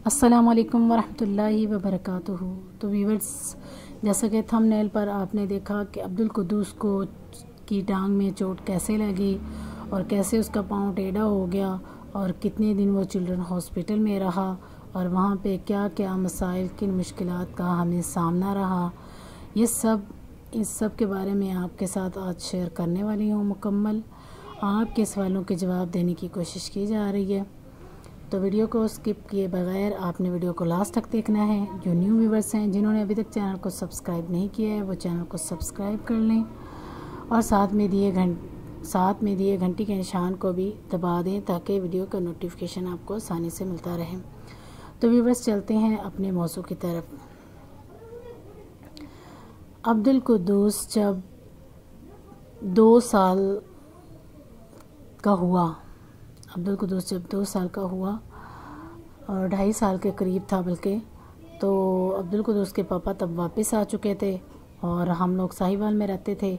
अस्सलामुअलैकुम वरहमतुल्लाहि वबरकातुहू। तो व्यूअर्स, जैसा कि थंबनेल पर आपने देखा कि अब्दुल कुद्दूस को की टांग में चोट कैसे लगी और कैसे उसका पाँव टेढ़ा हो गया और कितने दिन वो चिल्ड्रन हॉस्पिटल में रहा और वहाँ पे क्या क्या मसाइल, किन मुश्किलात का हमें सामना रहा, इस सब के बारे में आपके साथ आज शेयर करने वाली हूँ। मुकम्मल आपके सवालों के जवाब देने की कोशिश की जा रही है। तो वीडियो को स्किप किए बगैर आपने वीडियो को लास्ट तक देखना है। जो न्यू व्यूवर्स हैं, जिन्होंने अभी तक चैनल को सब्सक्राइब नहीं किया है, वो चैनल को सब्सक्राइब कर लें और साथ में दिए घंटी के निशान को भी दबा दें ताकि वीडियो का नोटिफिकेशन आपको आसानी से मिलता रहे। तो व्यूवर्स, चलते हैं अपने मौजू की तरफ। अब्दुल कुद्दूस जब 2 साल का हुआ और 2.5 साल के करीब था बल्कि, तो अब्दुल कुद्दूस के पापा तब वापस आ चुके थे और हम लोग साहिवाल में रहते थे।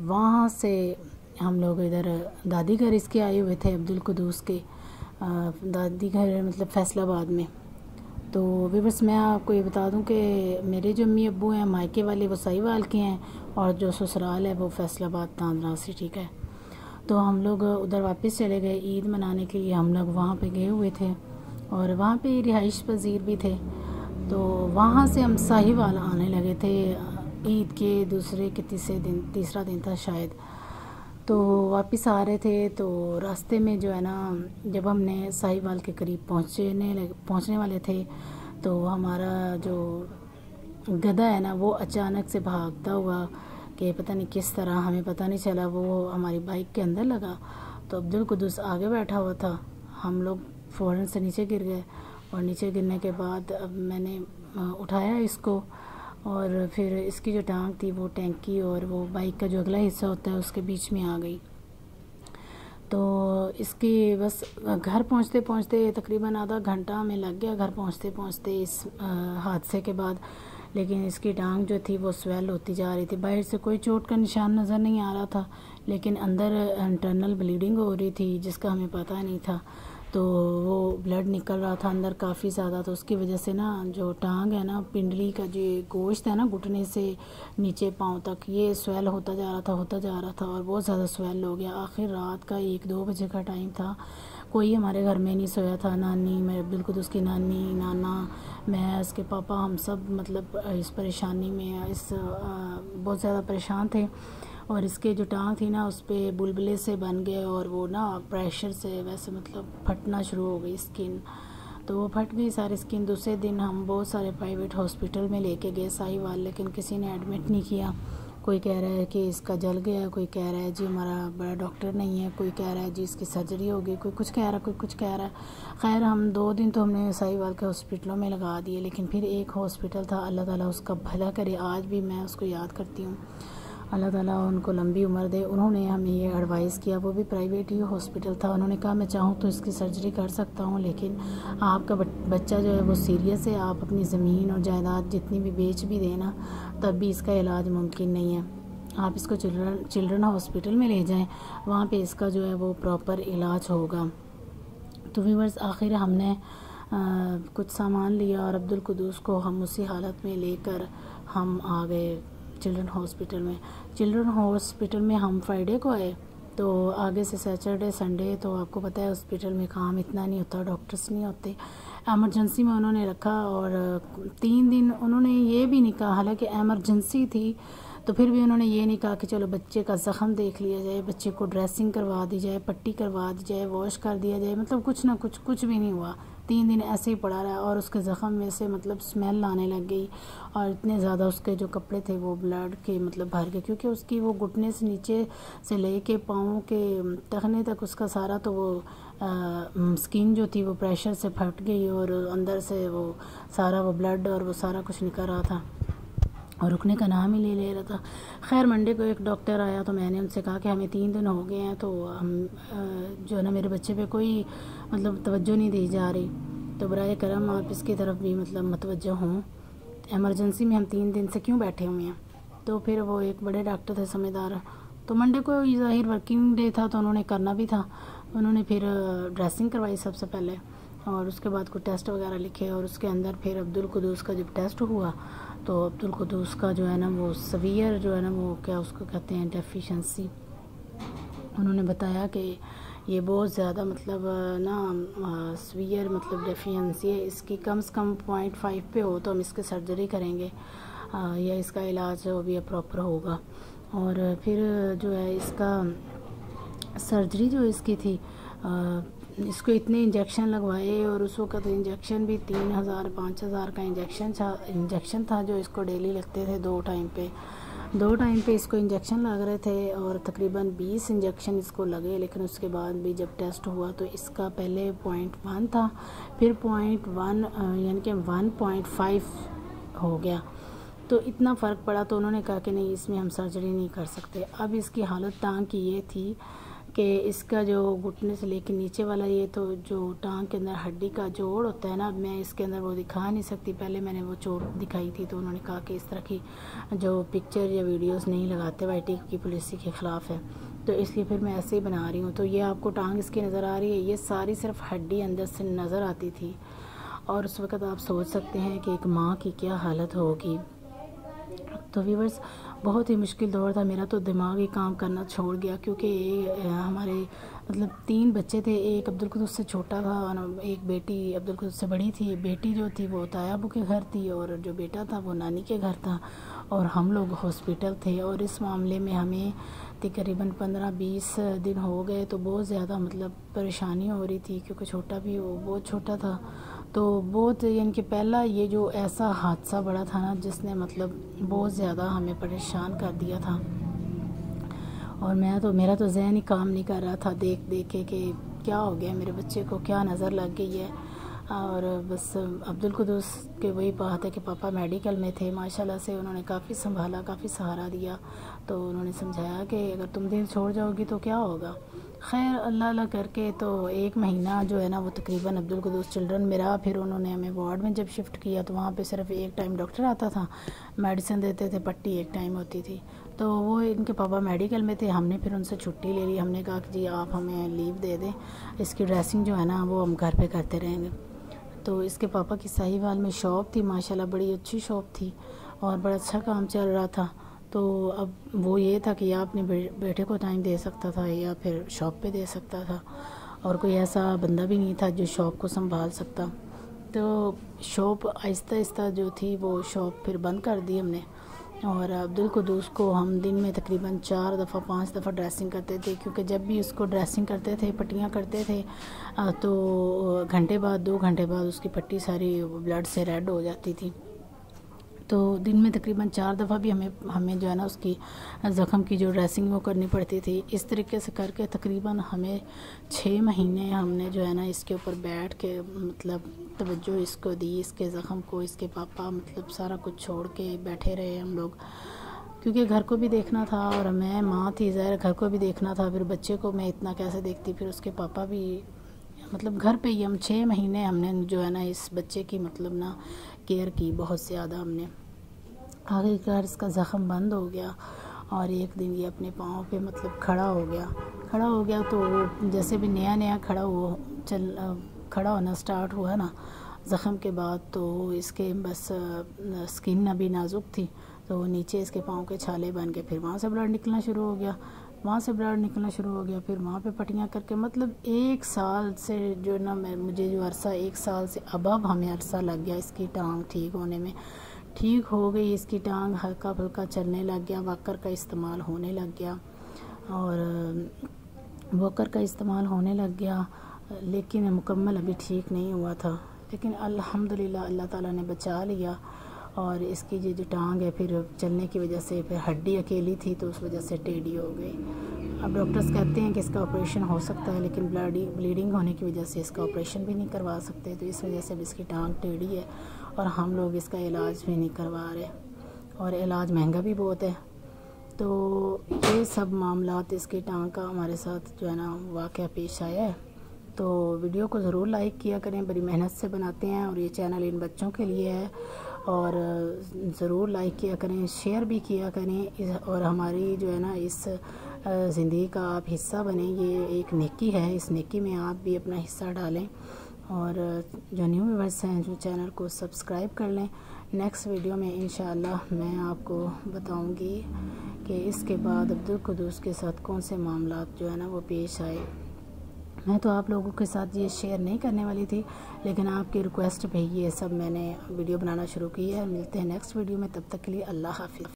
वहाँ से हम लोग इधर दादी घर इसके आए हुए थे, अब्दुल कुद्दूस के दादी घर मतलब फैसलाबाद में। तो व्यूअर्स, मैं आपको ये बता दूं कि मेरे जो अम्मी अब्बू हैं मायके वाले वो साहिवाल के हैं और जो ससुराल है वो फैसलाबाद तांदरा से, ठीक है। तो हम लोग उधर वापस चले गए ईद मनाने के लिए। हम लोग वहाँ पे गए हुए थे और वहाँ पे रिहाइश पजीर भी थे। तो वहाँ से हम साहिवाल आने लगे थे ईद के तीसरा दिन था शायद। तो वापस आ रहे थे तो रास्ते में जो है ना, जब हमने साहिवाल के करीब पहुँचने वाले थे तो हमारा जो गधा है ना वो अचानक से भागता हुआ कि पता नहीं किस तरह, हमें पता नहीं चला, वो हमारी बाइक के अंदर लगा। तो अब्दुल कुद्दूस आगे बैठा हुआ था। हम लोग फ़ौरन से नीचे गिर गए और नीचे गिरने के बाद अब मैंने उठाया इसको और फिर इसकी जो टांग थी वो टैंकी और वो बाइक का जो अगला हिस्सा होता है उसके बीच में आ गई। तो इसकी बस घर पहुंचते पहुंचते तकरीबन आधा घंटा हमें लग गया घर पहुंचते पहुंचते इस हादसे के बाद। लेकिन इसकी टांग जो थी वो स्वेल होती जा रही थी। बाहर से कोई चोट का निशान नज़र नहीं आ रहा था, लेकिन अंदर इंटरनल ब्लीडिंग हो रही थी जिसका हमें पता नहीं था। तो वो ब्लड निकल रहा था अंदर काफ़ी ज़्यादा। तो उसकी वजह से ना जो टांग है ना, पिंडली का जो गोश्त है ना घुटने से नीचे पाँव तक, ये स्वेल होता जा रहा था और बहुत ज़्यादा स्वेल हो गया। आखिर रात का 1-2 बजे का टाइम था। कोई हमारे घर में नहीं सोया था। नानी, मेरे अब्दुल कुद्दूस की नानी, नाना, मैं, उसके पापा, हम सब मतलब इस परेशानी में बहुत ज़्यादा परेशान थे। और इसके जो टांग थी ना उस पर बुलबुले से बन गए और वो ना प्रेशर से वैसे मतलब फटना शुरू हो गई स्किन। तो वो फट गई सारी स्किन। दूसरे दिन हम बहुत सारे प्राइवेट हॉस्पिटल में लेके गए साहिवाल, लेकिन किसी ने एडमिट नहीं किया। कोई कह रहा है कि इसका जल गया, कोई कह रहा है जी हमारा बड़ा डॉक्टर नहीं है, कोई कह रहा है जी इसकी सर्जरी होगी, कोई कुछ कह रहा है। खैर, हम 2 दिन तो हमने साहिवाल के हॉस्पिटलों में लगा दिए, लेकिन फिर एक हॉस्पिटल था, अल्लाह ताला उसका भला करे, आज भी मैं उसको याद करती हूँ, अल्लाह ताला उनको लंबी उम्र दे। उन्होंने हमें ये एडवाइस किया, वो भी प्राइवेट ही हॉस्पिटल था। उन्होंने कहा मैं चाहूँ तो इसकी सर्जरी कर सकता हूँ, लेकिन आपका बच्चा जो है वो सीरियस है, आप अपनी ज़मीन और जायदाद जितनी भी बेच भी देना तब भी इसका इलाज मुमकिन नहीं है। आप इसको चिल्ड्रन हॉस्पिटल में ले जाएं, वहाँ पे इसका जो है वो प्रॉपर इलाज होगा। तो व्यूअर्स, आखिर हमने कुछ सामान लिया और अब्दुल कुद्दूस को हम उसी हालत में लेकर हम आ गए चिल्ड्रन हॉस्पिटल में हम फ्राइडे को आए। तो आगे से सैटरडे संडे तो आपको पता है हॉस्पिटल में काम इतना नहीं होता, डॉक्टर्स नहीं होते। एमरजेंसी में उन्होंने रखा और 3 दिन उन्होंने ये भी नहीं कहा, हालांकि एमरजेंसी थी तो फिर भी उन्होंने ये नहीं कहा कि चलो बच्चे का ज़ख़म देख लिया जाए, बच्चे को ड्रेसिंग करवा दी जाए, पट्टी करवा दी जाए, वॉश कर दिया जाए, मतलब कुछ भी नहीं हुआ। 3 दिन ऐसे ही पड़ा रहा और उसके ज़ख़म में से मतलब स्मेल आने लग गई और इतने ज़्यादा उसके जो कपड़े थे वो ब्लड के मतलब भर गए, क्योंकि उसकी वो घुटने से नीचे से लेके पाँव के टखने तक उसका सारा तो वो स्किन जो थी वो प्रेशर से फट गई और अंदर से वो सारा वो ब्लड और वो सारा कुछ निकल रहा था और रुकने का नाम ही ले रहा था। खैर, मंडे को एक डॉक्टर आया तो मैंने उनसे कहा कि हमें 3 दिन हो गए हैं तो हम जो है ना मेरे बच्चे पे कोई मतलब तवज्जो नहीं दी जा रही, तो बराए करम आप इसकी तरफ भी मतलब मतवज्जो हों, एमरजेंसी में हम 3 दिन से क्यों बैठे हुए हैं। तो फिर वो एक बड़े डॉक्टर थे समझदार, तो मंडे को ज़ाहिर वर्किंग डे था तो उन्होंने करना भी था। उन्होंने फिर ड्रेसिंग करवाई सबसे पहले और उसके बाद कोई टेस्ट वगैरह लिखे और उसके अंदर फिर अब्दुल कुद्दूस का जब टेस्ट हुआ तो अब्दुल कुद्दूस का जो है ना वो सवियर जो है ना वो क्या उसको कहते हैं डेफिशिएंसी, उन्होंने बताया कि ये बहुत ज़्यादा मतलब ना सवियर मतलब डेफिशिएंसी है, इसकी कम से कम 0.5 पे हो तो हम इसके सर्जरी करेंगे या इसका इलाज जो भी प्रॉपर होगा। और फिर जो है इसका सर्जरी जो इसकी थी इसको इतने इंजेक्शन लगवाए और उस वक्त इंजेक्शन भी 3000-5000 का इंजेक्शन था जो इसको डेली लगते थे। 2 टाइम पे इसको इंजेक्शन लग रहे थे और तकरीबन 20 इंजेक्शन इसको लगे। लेकिन उसके बाद भी जब टेस्ट हुआ तो इसका पहले 0.1 था, फिर 0.1 यानी कि 1.5 हो गया। तो इतना फ़र्क पड़ा तो उन्होंने कहा कि नहीं इसमें हम सर्जरी नहीं कर सकते। अब इसकी हालत टांग की ये थी कि इसका जो घुटने से लेकर नीचे वाला ये तो जो टांग के अंदर हड्डी का जोड़ होता है ना, अब मैं इसके अंदर वो दिखा नहीं सकती। पहले मैंने वो चोट दिखाई थी तो उन्होंने कहा कि इस तरह की जो पिक्चर या वीडियोस नहीं लगाते, वाईटी की पॉलिसी के ख़िलाफ़ है, तो इसलिए फिर मैं ऐसे ही बना रही हूँ। तो ये आपको टांग इसकी नज़र आ रही है, ये सारी सिर्फ हड्डी अंदर से नज़र आती थी। और उस वक़्त आप सोच सकते हैं कि एक माँ की क्या हालत होगी। तो व्यूअर्स बहुत ही मुश्किल दौर था, मेरा तो दिमाग ही काम करना छोड़ गया क्योंकि हमारे मतलब 3 बच्चे थे, एक अब्दुल कुद्दूस से छोटा था और एक बेटी अब्दुल कुद्दूस से बड़ी थी। बेटी जो थी वो तायाबू के घर थी और जो बेटा था वो नानी के घर था और हम लोग हॉस्पिटल थे। और इस मामले में हमें तकरीबन 15-20 दिन हो गए, तो बहुत ज़्यादा मतलब परेशानी हो रही थी क्योंकि छोटा भी वो बहुत छोटा था। तो बहुत यानी कि पहला ये जो ऐसा हादसा बड़ा था ना जिसने मतलब बहुत ज़्यादा हमें परेशान कर दिया था। और मेरा तो ज़हन ही काम नहीं कर रहा था देख देख के कि क्या हो गया मेरे बच्चे को, क्या नज़र लग गई है। और बस अब्दुल कुद्दूस के वही बात है कि पापा मेडिकल में थे, माशाल्लाह से उन्होंने काफ़ी संभाला, काफ़ी सहारा दिया। तो उन्होंने समझाया कि अगर तुम दिन छोड़ जाओगी तो क्या होगा। खैर अल्लाह करके तो 1 महीना जो है ना वो तकरीबन अब्दुल कुद्दूस चिल्ड्रन में रहा। फिर उन्होंने हमें वार्ड में जब शिफ्ट किया तो वहाँ पे सिर्फ 1 टाइम डॉक्टर आता था, मेडिसिन देते थे, पट्टी 1 टाइम होती थी। तो वो इनके पापा मेडिकल में थे, हमने फिर उनसे छुट्टी ले ली। हमने कहा कि जी आप हमें लीव दे दें, इसकी ड्रेसिंग जो है ना वो हम घर पर करते रहेंगे। तो इसके पापा की साहिवाल में शॉप थी, माशाल्लाह बड़ी अच्छी शॉप थी और बड़ा अच्छा काम चल रहा था। तो अब वो ये था कि या अपने बेटे को टाइम दे सकता था या फिर शॉप पे दे सकता था, और कोई ऐसा बंदा भी नहीं था जो शॉप को संभाल सकता। तो शॉप आहिस्ता आहिस्ता जो थी वो शॉप फिर बंद कर दी हमने। और अब्दुल कुद्दूस को हम दिन में तकरीबन 4 दफ़ा 5 दफ़ा ड्रेसिंग करते थे, क्योंकि जब भी उसको ड्रेसिंग करते थे, पट्टियाँ करते थे तो घंटे बाद 2 घंटे बाद उसकी पट्टी सारी ब्लड से रेड हो जाती थी। तो दिन में तकरीबन 4 दफ़ा भी हमें जो है ना उसकी ज़ख़म की जो ड्रेसिंग वो करनी पड़ती थी। इस तरीके से करके तकरीबन हमें 6 महीने हमने जो है ना इसके ऊपर बैठ के मतलब तवज्जो इसको दी, इसके ज़ख़म को। इसके पापा मतलब सारा कुछ छोड़ के बैठे रहे हम लोग, क्योंकि घर को भी देखना था और मैं माँ थी, ज़ाहिर घर को भी देखना था। फिर बच्चे को मैं इतना कैसे देखती, फिर उसके पापा भी मतलब घर पे ही। हम 6 महीने हमने जो है ना इस बच्चे की मतलब ना केयर की बहुत ज़्यादा हमने। आखिरकार इसका ज़ख़म बंद हो गया और एक दिन ये अपने पाँव पे मतलब खड़ा हो गया। तो वो जैसे भी नया खड़ा होना स्टार्ट हुआ ना ज़ख़म के बाद, तो इसके बस स्किन अभी नाजुक थी, तो नीचे इसके पाँव के छाले बन के फिर वहाँ से ब्लड निकलना शुरू हो गया। फिर वहाँ पे पट्टियाँ करके मतलब 1 साल से जो ना मुझे जो अरसा 1 साल से अब हमें अरसा लग गया इसकी टांग ठीक होने में। ठीक हो गई इसकी टांग, हल्का फुल्का चलने लग गया, वॉकर का इस्तेमाल होने लग गया, लेकिन मुकम्मल अभी ठीक नहीं हुआ था। लेकिन अल्हम्दुलिल्लाह अल्लाह ताला ने बचा लिया। और इसकी जो टांग है फिर चलने की वजह से फिर हड्डी अकेली थी तो उस वजह से टेढ़ी हो गई। अब डॉक्टर्स कहते हैं कि इसका ऑपरेशन हो सकता है, लेकिन ब्लीडिंग होने की वजह से इसका ऑपरेशन भी नहीं करवा सकते। तो इस वजह से अब इसकी टांग टेढ़ी है और हम लोग इसका इलाज भी नहीं करवा रहे, और इलाज महंगा भी बहुत है। तो ये सब मामलात इसकी टांग का हमारे साथ जो है ना वाक़या पेश आया है। तो वीडियो को ज़रूर लाइक किया करें, बड़ी मेहनत से बनाते हैं और ये चैनल इन बच्चों के लिए है। और ज़रूर लाइक किया करें, शेयर भी किया करें, और हमारी जो है ना इस ज़िंदगी का आप हिस्सा बने। ये एक नेकी है, इस नेकी में आप भी अपना हिस्सा डालें और जो न्यू व्यूअर्स हैं जो चैनल को सब्सक्राइब कर लें। नेक्स्ट वीडियो में इंशाअल्लाह मैं आपको बताऊंगी कि इसके बाद अब्दुल कुद्दूस के साथ कौन से मामला जो है ना वो पेश आए। मैं तो आप लोगों के साथ ये शेयर नहीं करने वाली थी, लेकिन आपकी रिक्वेस्ट पे ये सब मैंने वीडियो बनाना शुरू की है। मिलते हैं नेक्स्ट वीडियो में, तब तक के लिए अल्लाह हाफिज़।